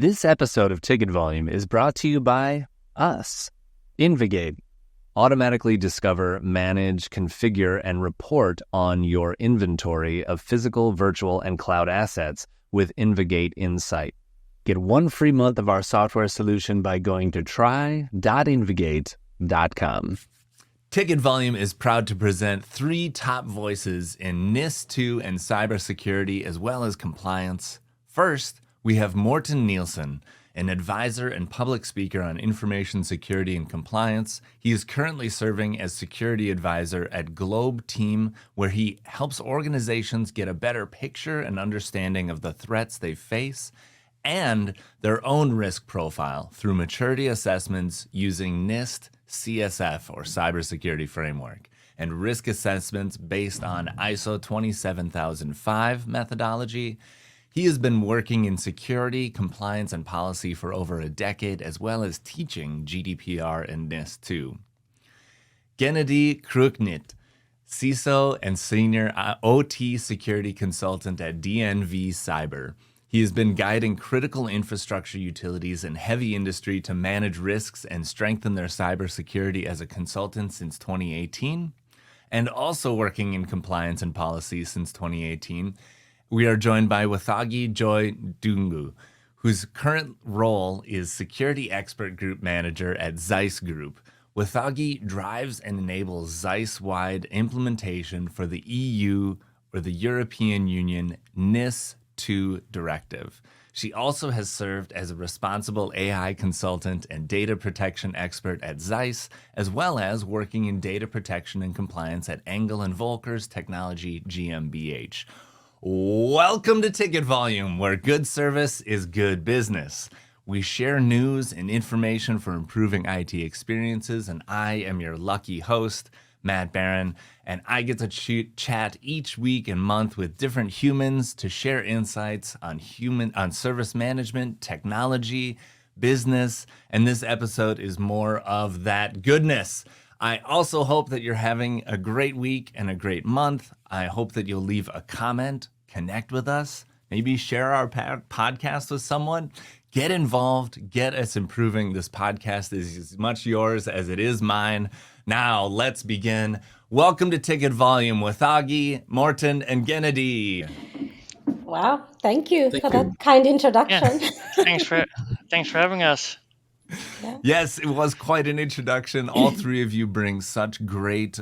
This episode of Ticket Volume is brought to you by us, Invigate. Automatically discover, manage, configure, and report on your inventory of physical, virtual, and cloud assets with Invigate Insight. Get 1 free month of our software solution by going to try.invigate.com. Ticket Volume is proud to present 3 top voices in NIS2 and cybersecurity as well as compliance. First, we have Morten Nielsen, an advisor and public speaker on information security and compliance. He is currently serving as security advisor at Globeteam, where he helps organizations get a better picture and understanding of the threats they face and their own risk profile through maturity assessments using NIST CSF, or cybersecurity framework, and risk assessments based on ISO 27005 methodology. He has been working in security, compliance, and policy for over a decade, as well as teaching GDPR and NIS2. Gennady Kreukniet, CISO and Senior OT Security Consultant at DNV Cyber. He has been guiding critical infrastructure utilities and heavy industry to manage risks and strengthen their cybersecurity as a consultant since 2018, and also working in compliance and policy since 2018. We are joined by Wathagi Ndungu, whose current role is Security Expert Group Manager at Zeiss Group. Wathagi drives and enables Zeiss-wide implementation for the EU or the European Union NIS2 directive. She also has served as a responsible AI consultant and data protection expert at Zeiss, as well as working in data protection and compliance at Engel & Volkers Technology GmbH. Welcome to Ticket Volume, where good service is good business. We share news and information for improving IT experiences, and I am your lucky host, Matt Beran, and I get to chat each week and month with different humans to share insights on service management, technology, business, and this episode is more of that goodness. I also hope that you're having a great week and a great month. I hope that you'll leave a comment, connect with us, maybe share our podcast with someone. Get involved, get us improving. This podcast is as much yours as it is mine. Now, let's begin. Welcome to Ticket Volume with Wathagi, Morten, and Gennady. Wow, thank you for that kind introduction. Yeah. Thanks for having us. Yeah. Yes, it was quite an introduction. All 3 of you bring such great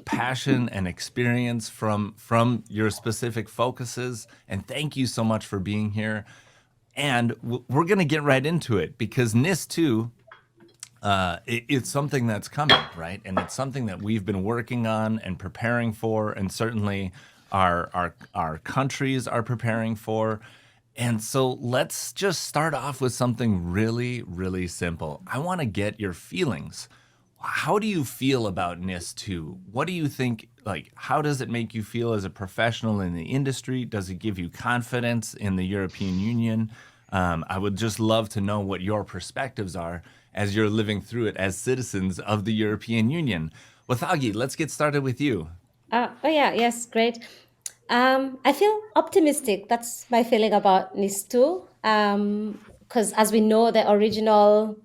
passion and experience from your specific focuses. And thank you so much for being here. And we're going to get right into it because NIS2, it's something that's coming, right? And it's something that we've been working on and preparing for, and certainly our countries are preparing for. And so let's just start off with something really, really simple. I want to get your feelings. How do you feel about NIS2? What do you think, how does it make you feel as a professional in the industry? Does it give you confidence in the European Union? I would just love to know what your perspectives are as you're living through it as citizens of the European Union. Wathagi, let's get started with you. Yes, great. I feel optimistic. That's my feeling about NIS2. Because as we know, the original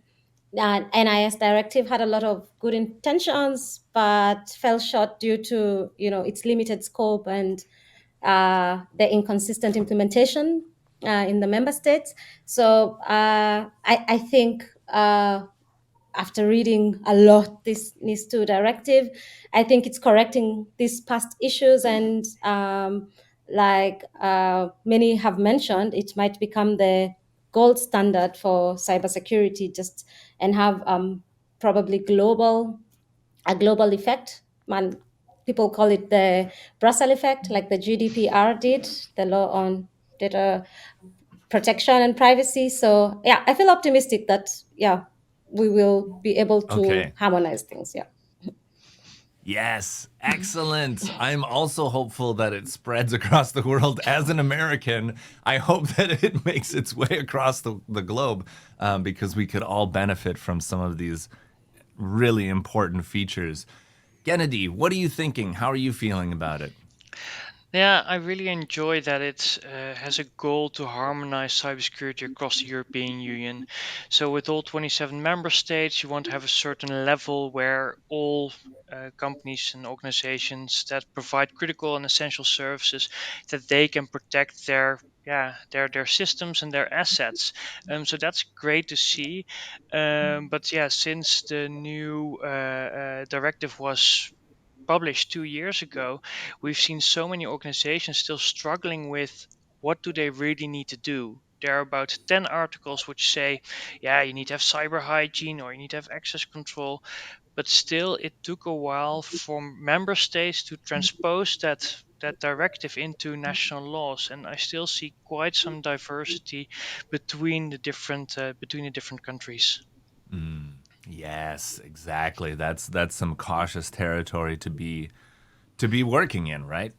NIS directive had a lot of good intentions, but fell short due to its limited scope and the inconsistent implementation in the member states. So I think after reading a lot this NIS2 directive, I think it's correcting these past issues, and many have mentioned, it might become the gold standard for cybersecurity, and have probably a global effect. People call it the Brussels effect, like the GDPR did, the law on data protection and privacy. So yeah, I feel optimistic that we will be able to harmonize things. Yeah. Yes, excellent. I'm also hopeful that it spreads across the world. As an American, I hope that it makes its way across the globe because we could all benefit from some of these really important features. Gennady, what are you thinking? How are you feeling about it? Yeah, I really enjoy that it has a goal to harmonize cybersecurity across the European Union. So, with all 27 member states, you want to have a certain level where all companies and organizations that provide critical and essential services that they can protect their systems and their assets. So that's great to see. But yeah, since the new directive was published 2 years ago, we've seen so many organizations still struggling with what do they really need to do. There are about 10 articles which say, yeah, you need to have cyber hygiene or you need to have access control. But still, it took a while for member states to transpose that directive into national laws, and I still see quite some diversity between the different countries. Yes, exactly. That's some cautious territory to be working in, right?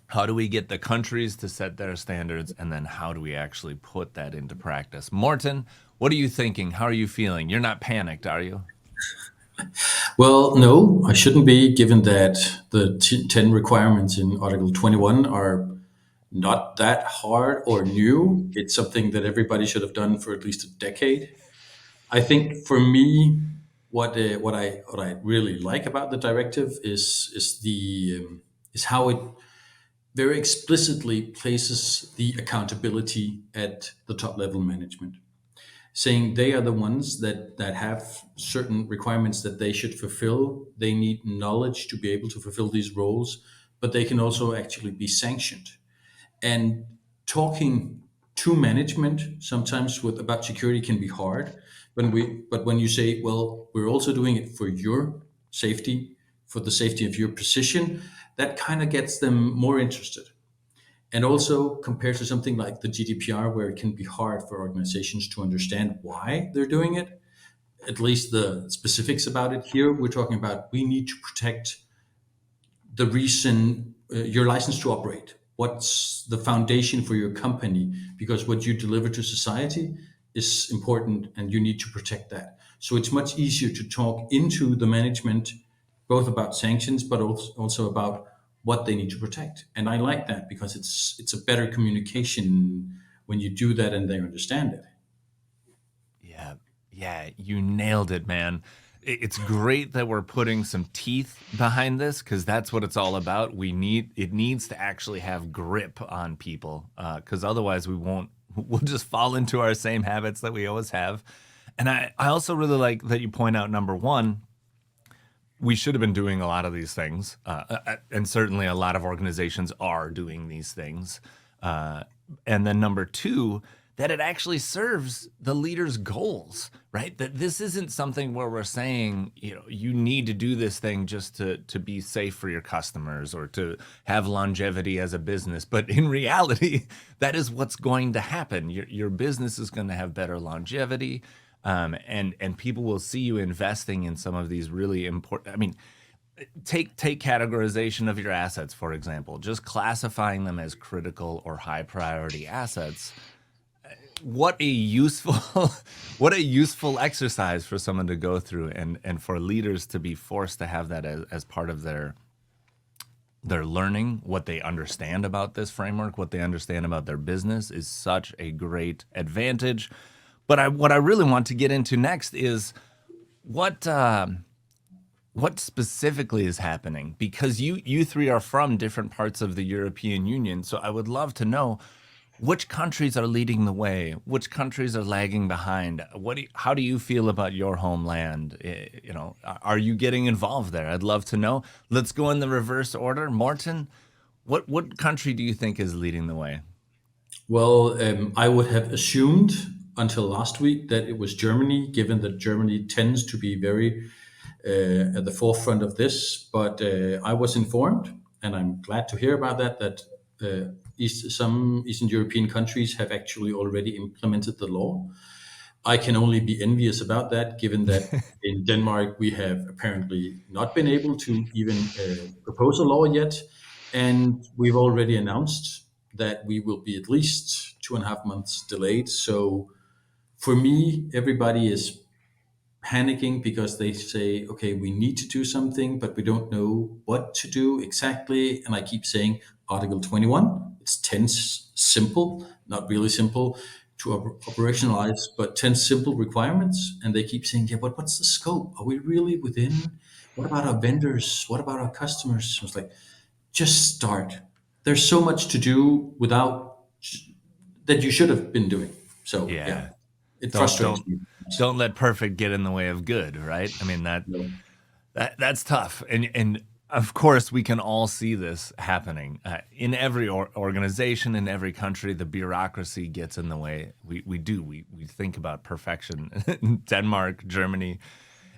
How do we get the countries to set their standards, and then how do we actually put that into practice? Morten, what are you thinking? How are you feeling? You're not panicked, are you? Well, no, I shouldn't be, given that the 10 requirements in Article 21 are not that hard or new. It's something that everybody should have done for at least a decade. I think for me, what I really like about the directive is how it very explicitly places the accountability at the top level management, saying they are the ones that have certain requirements that they should fulfill. They need knowledge to be able to fulfill these roles, but they can also actually be sanctioned. And talking to management sometimes with about security can be hard. But when you say, well, we're also doing it for your safety, for the safety of your position, that kind of gets them more interested. And also compared to something like the GDPR, where it can be hard for organizations to understand why they're doing it, at least the specifics about it. Here, we're talking about we need to protect the reason, your license to operate. What's the foundation for your company? Because what you deliver to society is important and you need to protect that. So it's much easier to talk into the management, both about sanctions, but also about what they need to protect. And I like that because it's a better communication when you do that and they understand it. Yeah, yeah, you nailed it, man. It's great that we're putting some teeth behind this because that's what it's all about. It needs to actually have grip on people because otherwise we'll just fall into our same habits that we always have. And I also really like that you point out number one, we should have been doing a lot of these things, and certainly a lot of organizations are doing these things. And then number two, that it actually serves the leader's goals, right? That this isn't something where we're saying, you need to do this thing just to be safe for your customers or to have longevity as a business. But in reality, that is what's going to happen. Your business is going to have better longevity. And people will see you investing in some of these really important. I mean, take categorization of your assets, for example, just classifying them as critical or high priority assets. What a useful what a useful exercise for someone to go through, and for leaders to be forced to have that as part of their learning. What they understand about this framework, what they understand about their business, is such a great advantage. But what I really want to get into next is what specifically is happening, because you three are from different parts of the European Union. So I would love to know which countries are leading the way, which countries are lagging behind. How do you feel about your homeland? Are you getting involved there? I'd love to know. Let's go in the reverse order. Morten, what country do you think is leading the way? Well, I would have assumed until last week that it was Germany, given that Germany tends to be very at the forefront of this. But I was informed, and I'm glad to hear about that, that some Eastern European countries have actually already implemented the law. I can only be envious about that, given that in Denmark we have apparently not been able to even propose a law yet. And we've already announced that we will be at least 2.5 months delayed. So for me, everybody is panicking because they say, okay, we need to do something, but we don't know what to do exactly. And I keep saying, Article 21. It's 10 simple, not really simple to operationalize, but 10 simple requirements. And they keep saying, yeah, but what's the scope? Are we really within? What about our vendors? What about our customers? I was like, just start. There's so much to do without that you should have been doing. So yeah, Yeah. it Don't frustrates don't me. don't let perfect get in the way of good, right? I mean No. that's tough, and of course we can all see this happening in every organization, in every country. The bureaucracy gets in the way. We think about perfection in Denmark, Germany,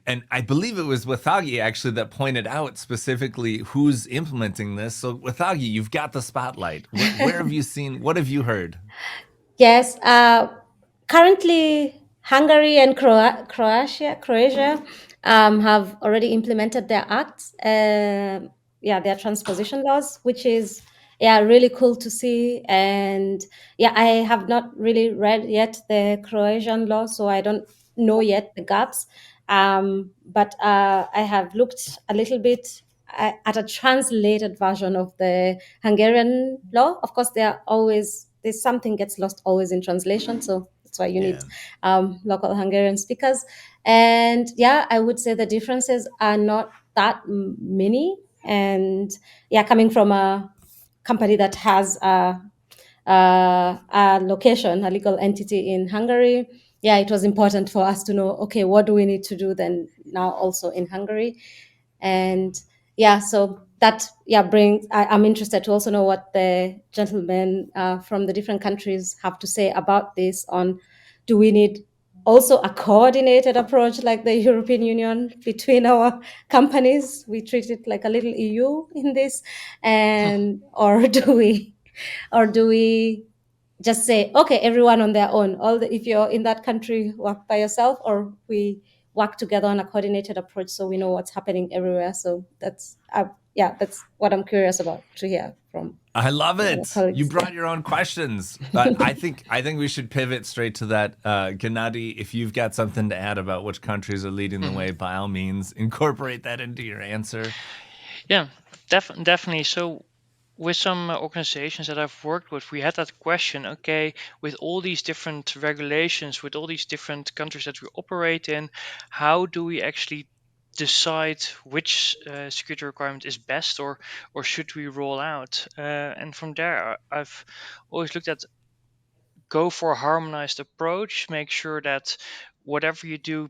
and I believe it was Wathagi actually that pointed out specifically who's implementing this. So Wathagi, you've got the spotlight. Where have you seen? What have you heard? Yes. Currently, Hungary and Croatia have already implemented their acts. Their transposition laws, which is really cool to see. And I have not really read yet the Croatian law, so I don't know yet the gaps. But I have looked a little bit at a translated version of the Hungarian law. Of course, there's something gets lost always in translation, so that's why you need Yeah. local Hungarian speakers. And I would say the differences are not that many. And coming from a company that has a location, a legal entity in Hungary, it was important for us to know, okay, what do we need to do then now also in Hungary? And so that brings, I'm interested to also know what the gentlemen from the different countries have to say about this. On, do we need also a coordinated approach like the European Union between our companies? We treat it like a little EU in this, and or do we just say, okay, everyone on their own? If you're in that country, work by yourself, or we work together on a coordinated approach so we know what's happening everywhere. So that's that's what I'm curious about to hear from I love our it. You colleagues. brought your own questions, but I think we should pivot straight to that. Gennady, if you've got something to add about which countries are leading the way, by all means, incorporate that into your answer. Yeah, definitely. So with some organizations that I've worked with, we had that question, okay, with all these different regulations, with all these different countries that we operate in, how do we actually decide which security requirement is best, or should we roll out? And from there, I've always looked at, go for a harmonized approach, make sure that whatever you do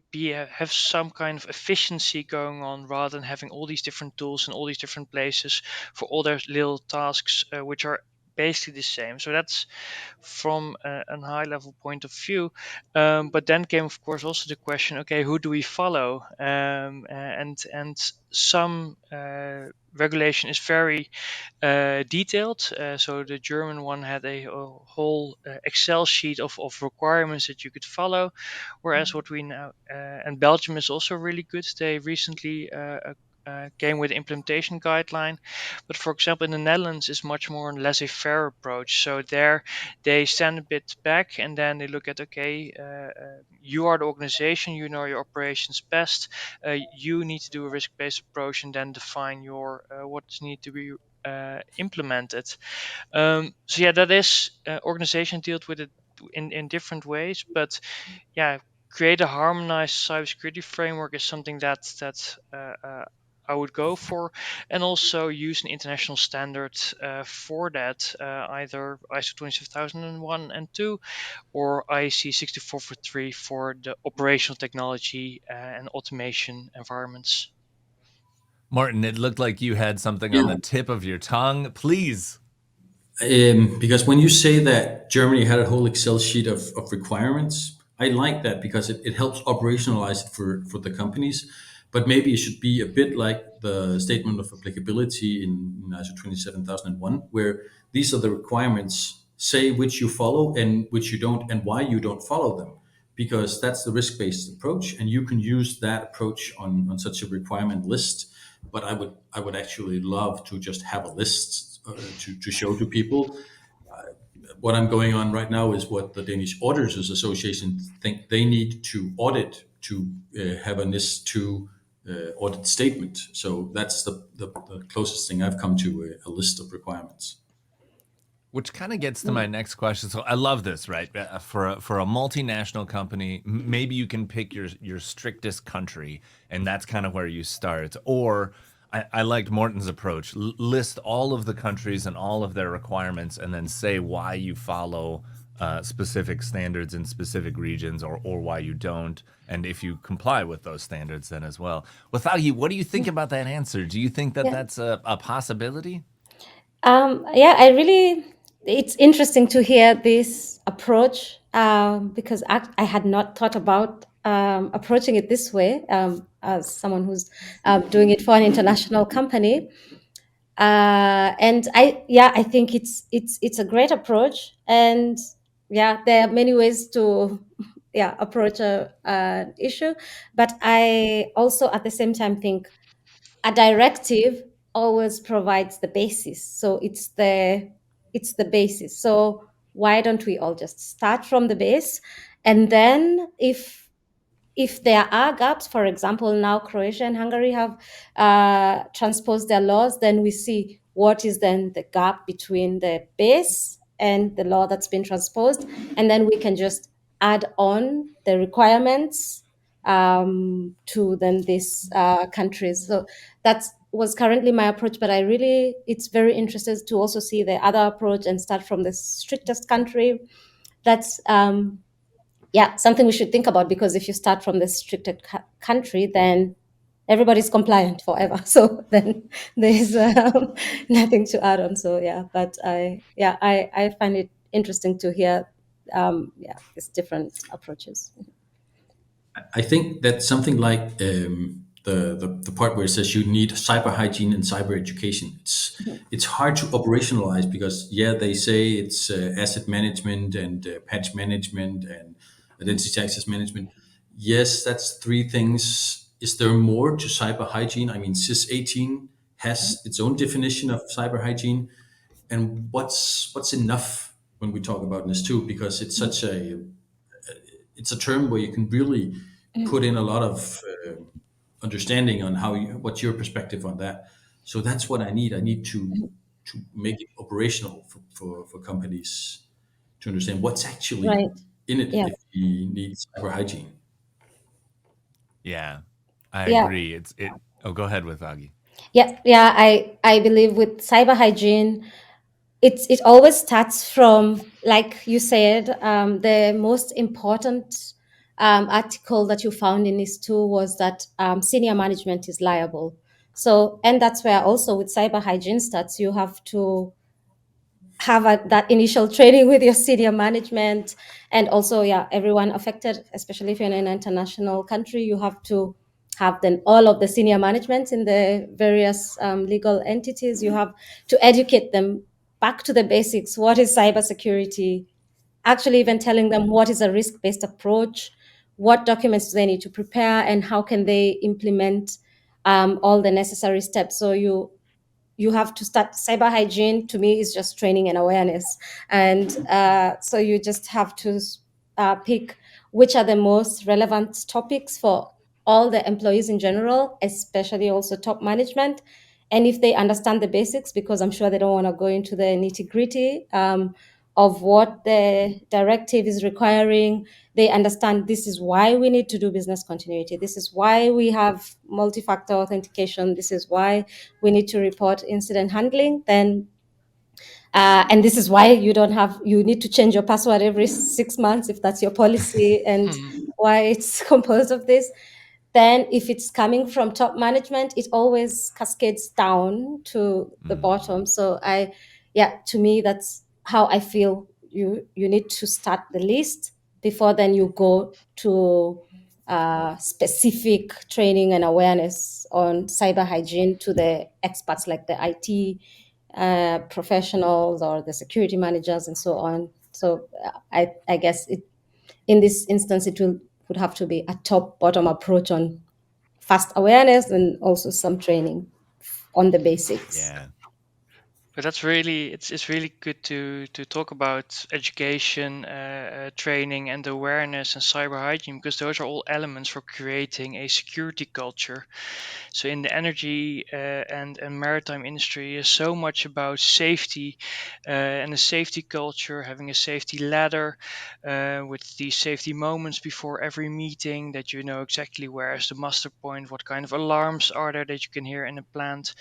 have some kind of efficiency going on, rather than having all these different tools in all these different places for all their little tasks, which are basically the same. So that's from a high level point of view. But then came, of course, also the question, okay, who do we follow? And some regulation is very detailed. So the German one had a whole Excel sheet of requirements that you could follow, whereas what we now and Belgium is also really good. They recently came with an implementation guideline, but for example, in the Netherlands is much more a laissez-faire approach. So there, they stand a bit back and then they look at, okay, you are the organization, you know your operations best. You need to do a risk-based approach and then define your what's need to be implemented. So that is organization dealt with it in different ways, but create a harmonized cybersecurity framework is something that I would go for, and also use an international standard for that, either ISO 27001 and 2 or IEC 6443 for the operational technology and automation environments. Morten, it looked like you had something on the Yeah. tip of your tongue. Please. Because when you say that Germany had a whole Excel sheet of requirements, I like that because it helps operationalize it for the companies. But maybe it should be a bit like the statement of applicability in ISO 27001, where these are the requirements, say which you follow and which you don't, and why you don't follow them. Because that's the risk-based approach, and you can use that approach on such a requirement list. But I would actually love to just have a list to show to people. What I'm going on right now is what the Danish Auditors Association think they need to audit to have a NIS2 audit statement. So that's the closest thing I've come to a list of requirements. Which kind of gets to my next question. So I love this, right? For a multinational company, maybe you can pick your strictest country, and that's kind of where you start. Or I liked Morten's approach: list all of the countries and all of their requirements, and then say why you follow specific standards in specific regions, or why you don't, and if you comply with those standards, then as well. Wathagi, what do you think about that answer? Do you think that Yeah. that's a possibility? Yeah, it's interesting to hear this approach because I had not thought about approaching it this way as someone who's doing it for an international company. And I think it's a great approach. And yeah, there are many ways to approach an issue. But I also at the same time think a directive always provides the basis, so it's the basis. So why don't we all just start from the base, and then if there are gaps, for example, now Croatia and Hungary have transposed their laws, then we see what is then the gap between the base and the law that's been transposed, and then we can just add on the requirements to then these countries. So that was currently my approach, but it's very interesting to also see the other approach and start from the strictest country. That's something we should think about, because if you start from the stricter country, then everybody's compliant forever. So then there's nothing to add on. So I find it interesting to hear these different approaches. I think that's something like the part where it says you need cyber hygiene and cyber education. It's hard to operationalize because they say it's asset management and patch management and identity access management. Yes, that's three things. Is there more to cyber hygiene? I mean, CIS 18 has its own definition of cyber hygiene, and what's enough when we talk about NIS2, because it's a term where you can really put in a lot of understanding on what's your perspective on that. So that's what I need. I need to make it operational for companies to understand what's actually Right. in it Yeah. if we need cyber hygiene. Yeah, I Yeah. agree. Oh, go ahead with Augie. Yeah. I believe with cyber hygiene, it always starts from, like you said, the most important article that you found in NIS2 was that senior management is liable. So, and that's where also with cyber hygiene starts. You have to have that initial training with your senior management, and also everyone affected, especially if you're in an international country, you have to have then all of the senior management in the various legal entities. You have to educate them back to the basics. What is cybersecurity? Actually even telling them what is a risk-based approach, what documents do they need to prepare, and how can they implement all the necessary steps. So you have to start. Cyber hygiene to me is just training and awareness, and so you just have to pick which are the most relevant topics for all the employees in general, especially also top management. And if they understand the basics, because I'm sure they don't want to go into the nitty-gritty of what the directive is requiring, they understand this is why we need to do business continuity, this is why we have multi-factor authentication, this is why we need to report incident handling, then and this is why you need to change your password every 6 months if that's your policy, and why it's composed of this. Then if it's coming from top management, it always cascades down to the bottom. So to me, that's how I feel you need to start the list before then you go to specific training and awareness on cyber hygiene to the experts like the IT professionals or the security managers and so on. So I guess in this instance it would have to be a top bottom approach on fast awareness and also some training on the basics. Yeah. But that's really it's really good to talk about education, training, and awareness and cyber hygiene, because those are all elements for creating a security culture. So in the energy and maritime industry is so much about safety and a safety culture, having a safety ladder with these safety moments before every meeting, that you know exactly where is the muster point, what kind of alarms are there that you can hear in a plant.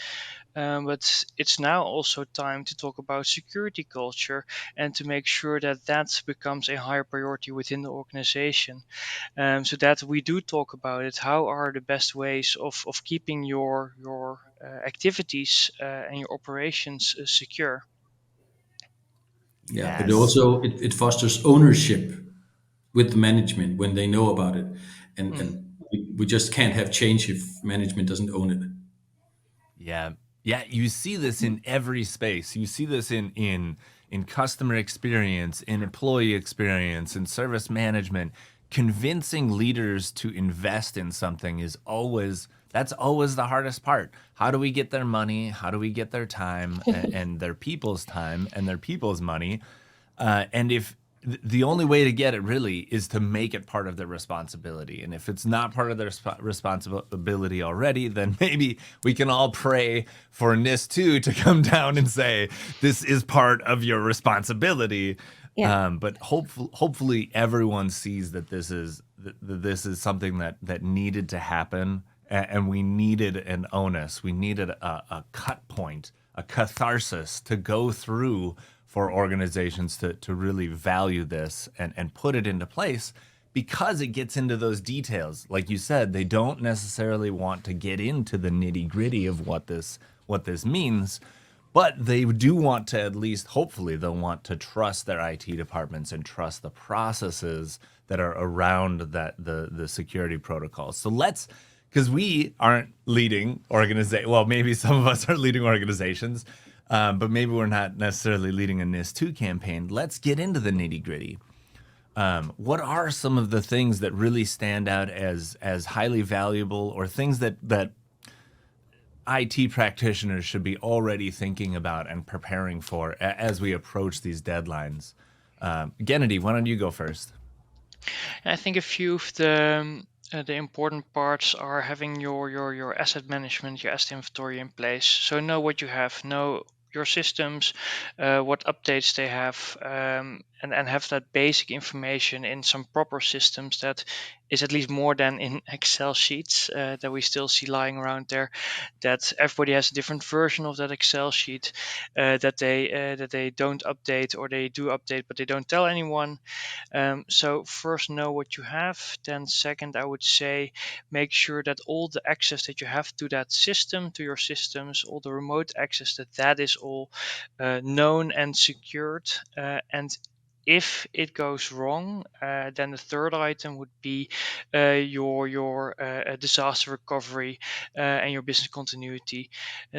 But it's now also time to talk about security culture and to make sure that that becomes a higher priority within the organization, so that we do talk about it. How are the best ways of keeping your activities and your operations secure? Yeah, but Yes. also it fosters ownership with the management when they know about it, and Mm. we just can't have change if management doesn't own it. Yeah. Yeah, you see this in every space. You see this in customer experience, in employee experience, in service management. Convincing leaders to invest in something is always that's always the hardest part. How do we get their money? How do we get their time and their people's time and their people's money? And if the only way to get it really is to make it part of their responsibility. And if it's not part of their responsibility already, then maybe we can all pray for NIS2 to come down and say, this is part of your responsibility. Yeah. But hopefully everyone sees that this is something that needed to happen, and we needed an onus. We needed a cut point, a catharsis to go through for organizations to really value this and put it into place, because it gets into those details. Like you said, they don't necessarily want to get into the nitty gritty of what this means, but they do want to, at least hopefully they'll want to trust their IT departments and trust the processes that are around the security protocols. So because we aren't leading organization, well, maybe some of us are leading organizations, but maybe we're not necessarily leading a NIS2 campaign. Let's get into the nitty gritty. What are some of the things that really stand out as highly valuable, or things that IT practitioners should be already thinking about and preparing for as we approach these deadlines? Gennady, why don't you go first? I think a few of the important parts are having your asset management, your asset inventory in place. So know what you have, know your systems, what updates they have, and have that basic information in some proper systems that is at least more than in Excel sheets that we still see lying around there. That everybody has a different version of that Excel sheet that they don't update, or they do update but they don't tell anyone. So first, know what you have. Then second, I would say make sure that all the access that you have to that system, to your systems, all the remote access, that is all known and secured. And if it goes wrong, then the third item would be your disaster recovery and your business continuity.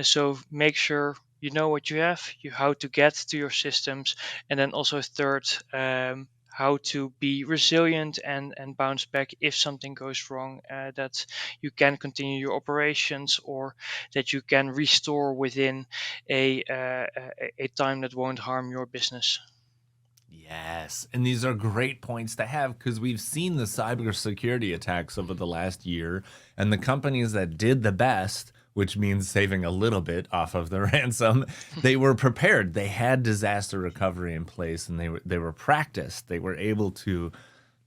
So make sure you know what you have, how to get to your systems, and then also third, how to be resilient and bounce back if something goes wrong, that you can continue your operations, or that you can restore within a time that won't harm your business. Yes, and these are great points to have, because we've seen the cybersecurity attacks over the last year, and the companies that did the best, which means saving a little bit off of the ransom, they were prepared. They had disaster recovery in place, and they were practiced. They were able to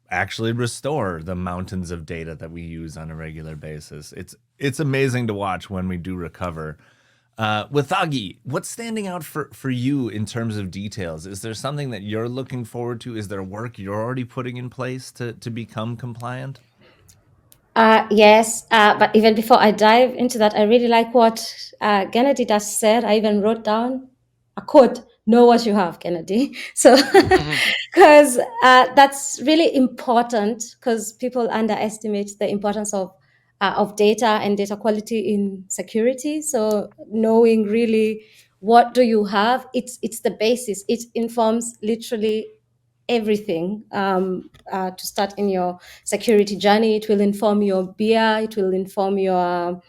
actually restore the mountains of data that we use on a regular basis. It's amazing to watch when we do recover. Wathagi, what's standing out for you in terms of details? Is there something that you're looking forward to? Is there work you're already putting in place to become compliant? Yes, but even before I dive into that, I really like what Gennady just said. I even wrote down a quote: "Know what you have, Gennady." So, Mhm. because that's really important, because people underestimate the importance of data and data quality in security. So, knowing really what do you have, it's the basis. It informs literally everything to start in your security journey. It will inform your BIA, it will inform your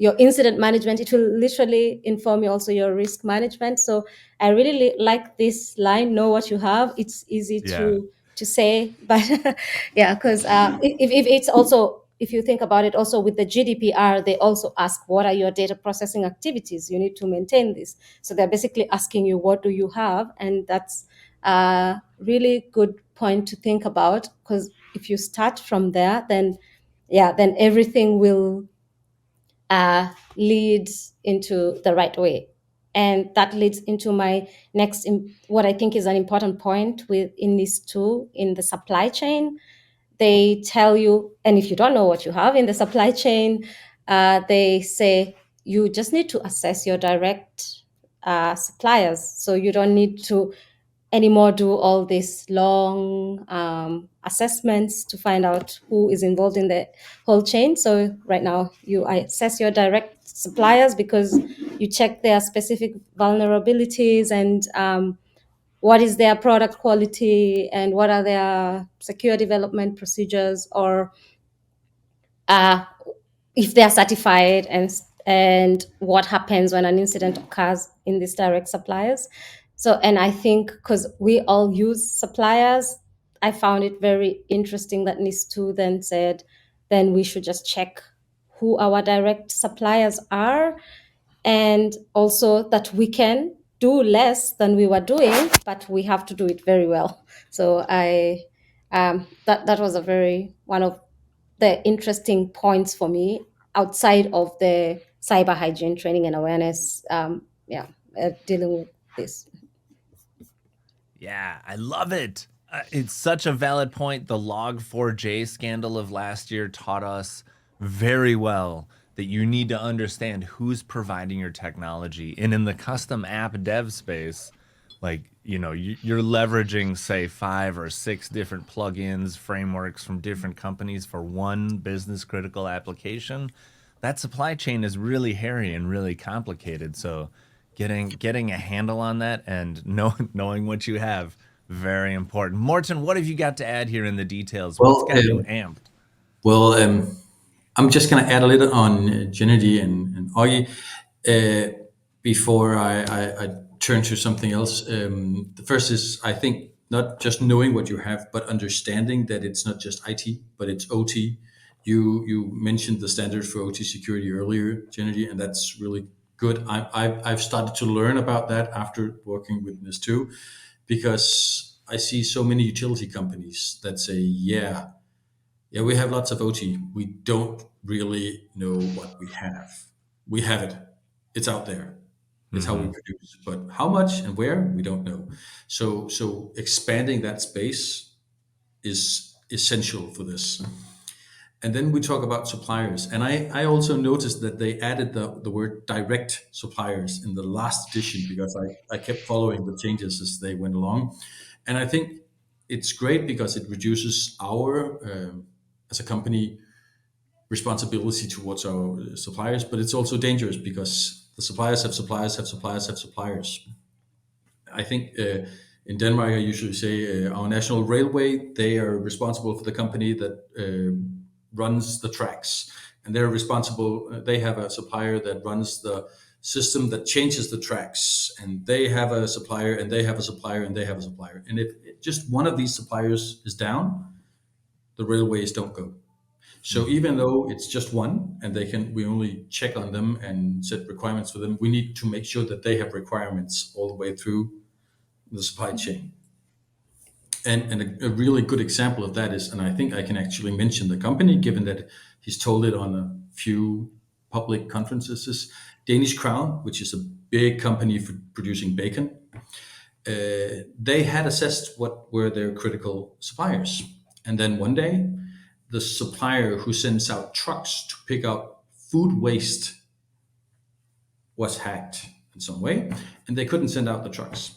your incident management. It will literally inform you also your risk management. So I really like this line, know what you have. It's easy Yeah. to say, but yeah, because if it's also, if you think about it, also with the GDPR, they also ask what are your data processing activities. You need to maintain this. So they're basically asking you, what do you have? And that's a really good point to think about, because if you start from there, then then everything will lead into the right way. And that leads into my next, what I think is an important point with in NIS2, in the supply chain. They tell you, and if you don't know what you have in the supply chain, they say you just need to assess your direct suppliers. So you don't need to anymore do all these long assessments to find out who is involved in the whole chain. So right now you assess your direct suppliers because you check their specific vulnerabilities and what is their product quality and what are their secure development procedures, or uh, if they are certified, and what happens when an incident occurs in these direct suppliers. So, and I think because we all use suppliers, I found it very interesting that NIS2 then said, then we should just check who our direct suppliers are, and also that we can do less than we were doing, but we have to do it very well. So that was a very one of the interesting points for me outside of the cyber hygiene training and awareness. Dealing with this. Yeah, I love it. It's such a valid point. The Log4j scandal of last year taught us very well that you need to understand who's providing your technology. And in the custom app dev space, like, you're leveraging, say, 5 or 6 different plugins, frameworks from different companies for one business critical application. That supply chain is really hairy and really complicated. So getting a handle on that and knowing what you have, very important. Morten, what have you got to add here in the details? What's Well, got you amped? well, I'm just going to add a little on Gennady and Augie before I turn to something else. The first is, I think, not just knowing what you have, but understanding that it's not just IT, but it's OT. You mentioned the standards for OT security earlier, Gennady, and that's really good. I've started to learn about that after working with NIS2, because I see so many utility companies that say, yeah, we have lots of OT. We don't really know what we have. We have it. It's out there. It's how we produce. But how much and where, we don't know. So expanding that space is essential for this. And then we talk about suppliers. And I also noticed that they added the word direct suppliers in the last edition, because I kept following the changes as they went along. And I think it's great because it reduces our, as a company, responsibility towards our suppliers, but it's also dangerous because the suppliers have suppliers have suppliers have suppliers. I think in Denmark, I usually say our national railway, they are responsible for the company that runs the tracks. And they're responsible, they have a supplier that runs the system that changes the tracks. And they have a supplier, and they have a supplier, and they have a supplier. And if just one of these suppliers is down, the railways don't go. So even though it's just one, and we only check on them and set requirements for them, we need to make sure that they have requirements all the way through the supply chain. And a really good example of that is, and I think I can actually mention the company, given that he's told it on a few public conferences, is Danish Crown, which is a big company for producing bacon. They had assessed what were their critical suppliers. And then one day, the supplier who sends out trucks to pick up food waste was hacked in some way, and they couldn't send out the trucks.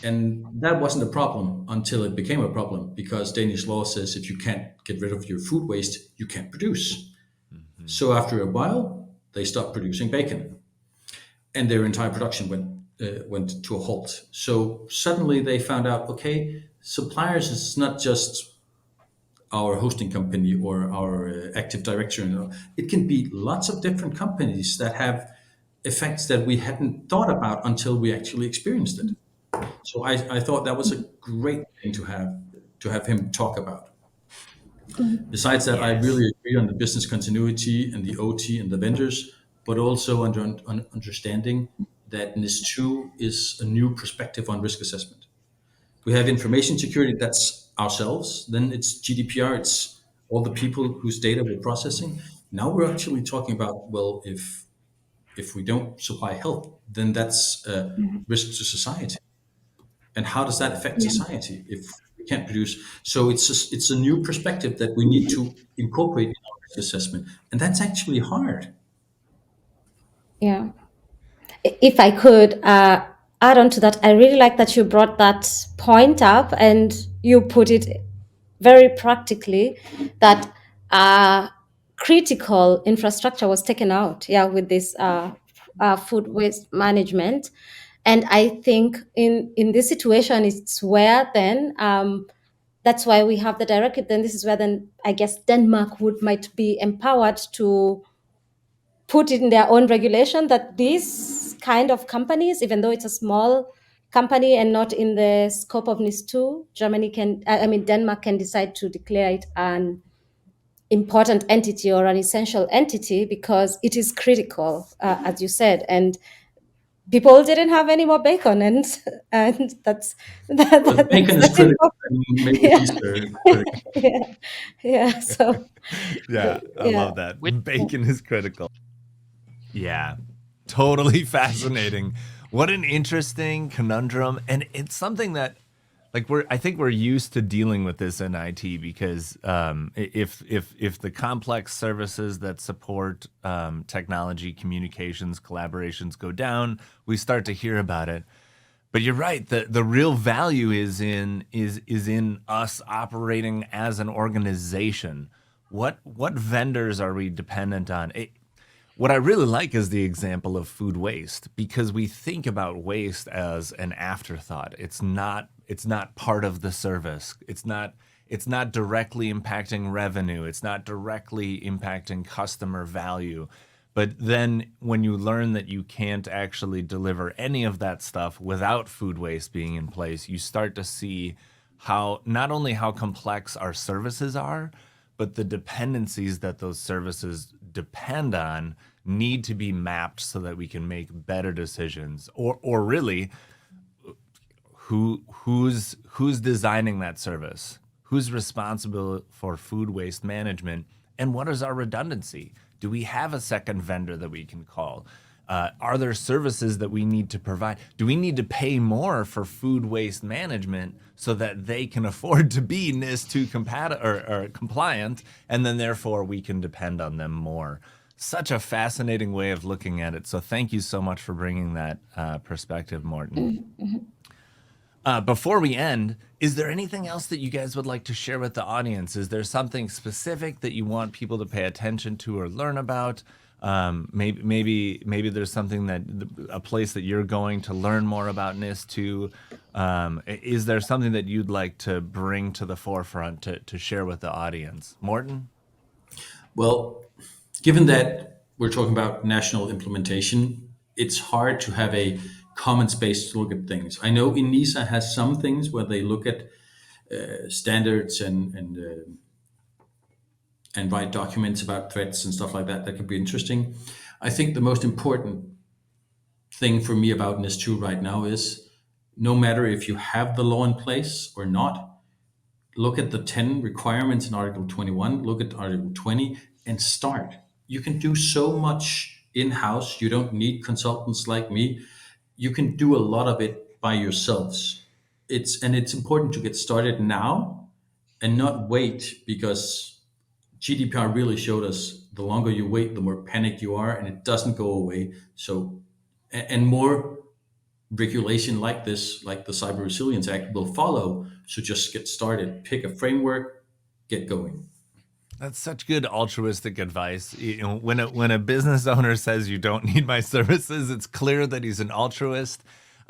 And that wasn't a problem until it became a problem, because Danish law says if you can't get rid of your food waste, you can't produce. So after a while, they stopped producing bacon, and their entire production went to a halt. So suddenly they found out, okay, suppliers is not just our hosting company or our Active Directory. It can be lots of different companies that have effects that we hadn't thought about until we actually experienced it. So I thought that was a great thing to have him talk about. Besides that, I Yes. really agree on the business continuity and the OT and the vendors, but also understanding that NIS2 is a new perspective on risk assessment. We have information security, that's ourselves. Then it's GDPR, it's all the people whose data we're processing. Now we're actually talking about, well, if we don't supply help, then that's a risk to society. And how does that affect Yeah. society if we can't produce? So it's a new perspective that we need to incorporate in our risk assessment, and that's actually hard. Yeah. If I could add on to that, I really like that you brought that point up and you put it very practically that critical infrastructure was taken out, yeah, with this food waste management. And I think in this situation, it's where then that's why we have the directive. Then this is where then I guess Denmark might be empowered to put in their own regulation that these kind of companies, even though it's a small company and not in the scope of NIS2, Denmark can decide to declare it an important entity or an essential entity because it is critical, as you said, and people didn't have any more bacon, and that's Well, bacon is that's critical, important. and maybe Yeah, these are critical. yeah, yeah. So, Yeah, I yeah, love that. With Bacon is critical. Yeah, totally fascinating. What an interesting conundrum, and it's something that, like, I think we're used to dealing with this in IT because if the complex services that support technology, communications, collaborations go down, we start to hear about it. But you're right. The real value is in us operating as an organization. What vendors are we dependent on? What I really like is the example of food waste because we think about waste as an afterthought. It's not part of the service. It's not directly impacting revenue. It's not directly impacting customer value. But then when you learn that you can't actually deliver any of that stuff without food waste being in place, you start to see how not only how complex our services are, but the dependencies that those services depend on need to be mapped so that we can make better decisions. Or really, who's designing that service? Who's responsible for food waste management? And what is our redundancy? Do we have a second vendor that we can call? Are there services that we need to provide? Do we need to pay more for food waste management so that they can afford to be NIS2 or compliant, and then therefore we can depend on them more? Such a fascinating way of looking at it. So thank you so much for bringing that perspective, Morten. Before we end, is there anything else that you guys would like to share with the audience? Is there something specific that you want people to pay attention to or learn about? Maybe there's something a place that you're going to learn more about NIS2. Is there something that you'd like to bring to the forefront to share with the audience? Morten? Well, given that we're talking about national implementation, it's hard to have a common space to look at things. I know ENISA has some things where they look at standards and write documents about threats and stuff like that. That could be interesting. I think the most important thing for me about NIS2 right now is no matter if you have the law in place or not, look at the 10 requirements in Article 21, look at Article 20, and start. You can do so much in-house. You don't need consultants like me. You can do a lot of it by yourselves. It's important to get started now and not wait, because GDPR really showed us the longer you wait, the more panicked you are, and it doesn't go away. So, and more regulation like this, like the Cyber Resilience Act, will follow. So just get started, pick a framework, get going. That's such good altruistic advice. You know, when a business owner says you don't need my services, it's clear that he's an altruist.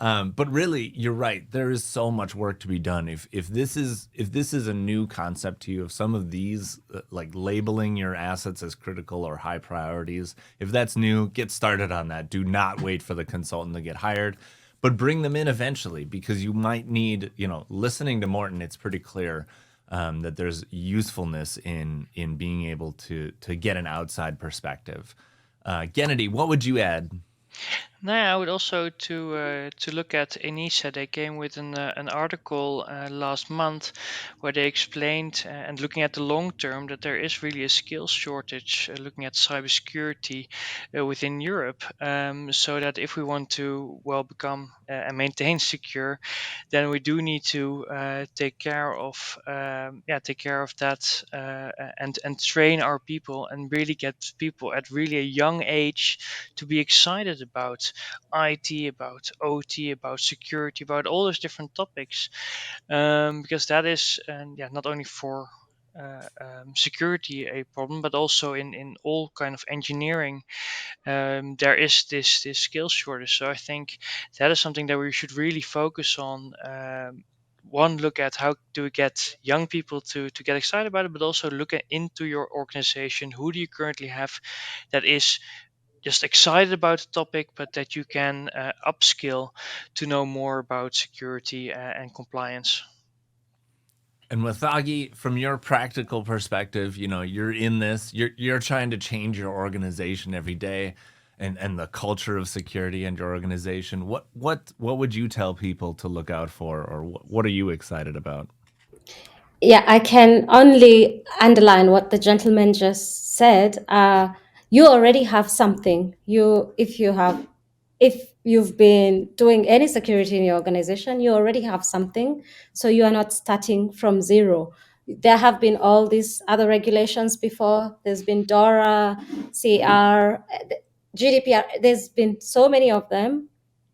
But really, you're right. There is so much work to be done. If this is a new concept to you, if some of these like labeling your assets as critical or high priorities, if that's new, get started on that. Do not wait for the consultant to get hired, but bring them in eventually, because you might need, listening to Morten, it's pretty clear that there's usefulness in being able to get an outside perspective. Gennady, what would you add? Now, I would also to look at ENISA. They came with an article last month where they explained and looking at the long term that there is really a skills shortage looking at cybersecurity within Europe. So that if we want to become and maintain secure, then we do need to take care of that and train our people and really get people at really a young age to be excited about IT, about OT, about security, about all those different topics, because that is not only for security a problem, but also in all kind of engineering. There is this skills shortage. So I think that is something that we should really focus on. One, look at how do we get young people to get excited about it, but also look into your organization. Who do you currently have that is just excited about the topic, but that you can upskill to know more about security and compliance. And Wathagi, from your practical perspective, you're in this, you're trying to change your organization every day, and the culture of security in your organization. What would you tell people to look out for, or what are you excited about? Yeah, I can only underline what the gentleman just said. You already have something. If you've been doing any security in your organization, you already have something. So you are not starting from zero. There have been all these other regulations before. There's been DORA, CR, GDPR. There's been so many of them.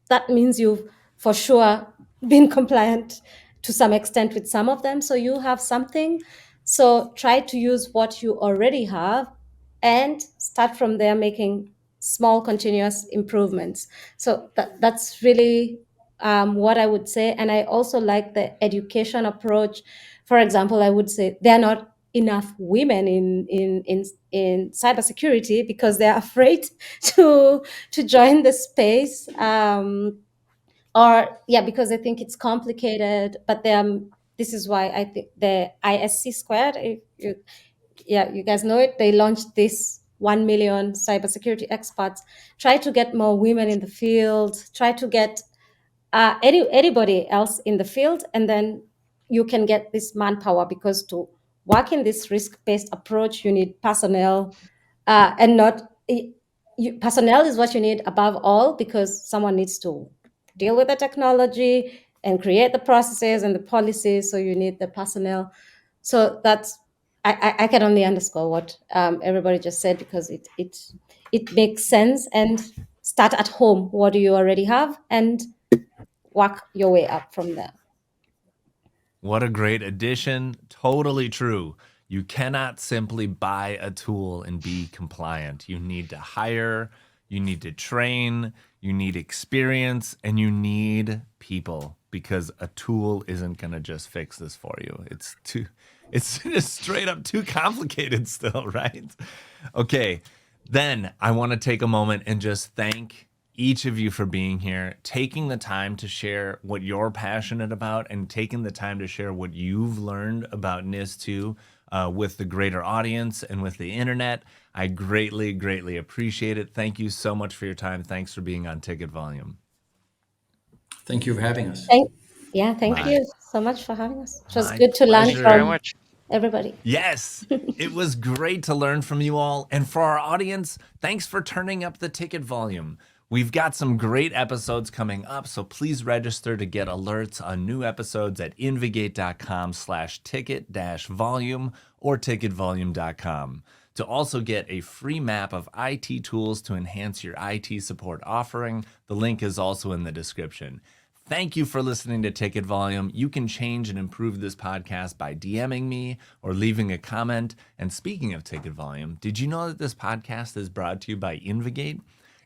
That means you've for sure been compliant to some extent with some of them. So you have something. So try to use what you already have and start from there, making small continuous improvements. So that's really what I would say. And I also like the education approach. For example, I would say there are not enough women in cybersecurity because they're afraid to join the space. Because I think it's complicated. But this is why I think the ISC squared, you guys know it, they launched this 1 million cybersecurity experts. Try to get more women in the field, try to get anybody else in the field, and then you can get this manpower, because to work in this risk-based approach, you need personnel, and not personnel is what you need above all, because someone needs to deal with the technology and create the processes and the policies. So you need the personnel. So that's I can only underscore what everybody just said, because it makes sense. And start at home. What do you already have, and work your way up from there. What a great addition. Totally true. You cannot simply buy a tool and be compliant. You need to hire, you need to train, you need experience, and you need people, because a tool isn't going to just fix this for you. It's just straight up too complicated still, right? Okay. Then I want to take a moment and just thank each of you for being here, taking the time to share what you're passionate about, and taking the time to share what you've learned about NIS2 with the greater audience and with the internet. I greatly, greatly appreciate it. Thank you so much for your time. Thanks for being on Ticket Volume. Thank you for having us. Thank you so much for having us. It was good to pleasure. learn Thank you very from much. everybody. Yes, it was great to learn from you all. And for our audience, thanks for turning up the ticket volume. We've got some great episodes coming up, so please register to get alerts on new episodes at invigate.com/ticket-volume or ticketvolume.com. To also get a free map of IT tools to enhance your IT support offering, the link is also in the description. Thank you for listening to Ticket Volume. You can change and improve this podcast by DMing me or leaving a comment. And speaking of Ticket Volume, did you know that this podcast is brought to you by Invigate?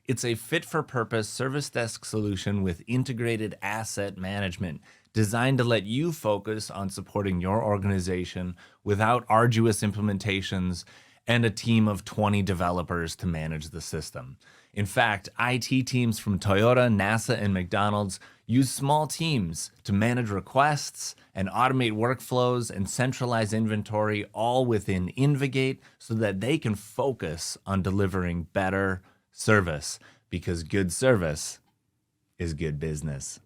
It's a fit-for-purpose service desk solution with integrated asset management designed to let you focus on supporting your organization without arduous implementations and a team of 20 developers to manage the system. In fact, IT teams from Toyota, NASA, and McDonald's use small teams to manage requests and automate workflows and centralize inventory all within Invigate so that they can focus on delivering better service, because good service is good business.